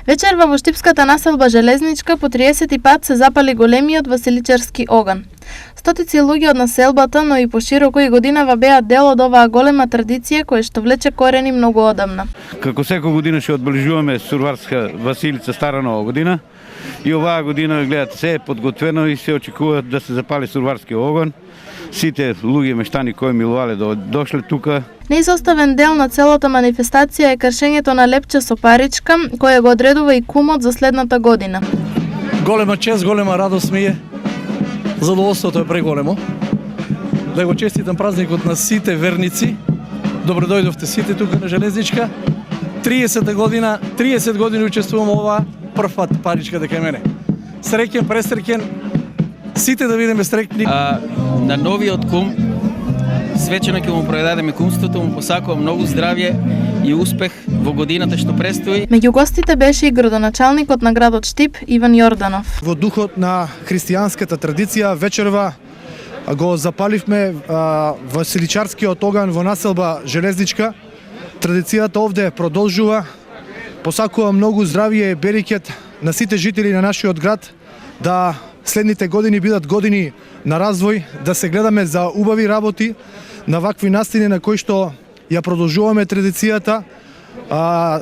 Вечерва во штипската населба Железничка по 30 пат се запали големиот василичарски оган. Стотици луѓе од населбата, но и пошироко и годинава беа дел од оваа голема традиција која што влече корени многу одамна. Како секоја година ќе одбележуваме Сурварска Василица Стара Нова година и оваа година гледате се е подготвено и се очекува да се запали Сурварски оган. Сите луѓе мештани кои милувале дошле тука. Неизоставен дел на целата манифестација е кршењето на лепче со паричка, која го одредува и кумот за следната година. Голема чест, голема радост ми е. Задоволството е преголемо. Да го честитам празникот на сите верници. Добро дојдовте сите тука на Железничка. 30 години учествувам ова прв пат паричка дека е мене. Среќен, пресреќен, сите да видиме среќни. На новиот кум, свечено ќе му предадеме кумството, му посакувам многу здравје и успех во годината што престои. Меѓу гостите беше и градоначалникот на градот Штип Иван Јорданов. Во духот на христијанската традиција вечерва го запаливме василичарскиот оган во населба Железничка. Традицијата овде продолжува. Посакувам многу здравје и берекет на сите жители на нашиот град, да следните години бидат години на развој, да се гледаме за убави работи, на вакви настини на кои што ја продолжуваме традицијата.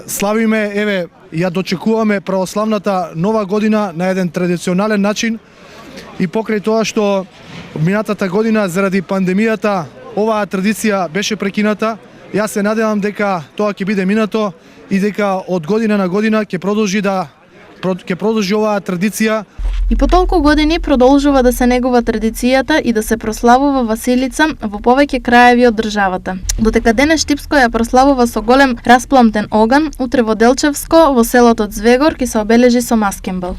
Славиме, еве, ја дочекуваме православната нова година на еден традиционален начин и покрај тоа што минатата година заради пандемијата оваа традиција беше прекината, јас се надевам дека тоа ќе биде минато и дека од година на година ќе продолжи оваа традиција. И по толку години продолжува да се негува традицијата и да се прославува Василица во повеќе краеви од државата. Додека денес Штипско ја прославува со голем распламтен оган, утре во Делчевско, во селото Звегор, ќе се обележи со маскембал.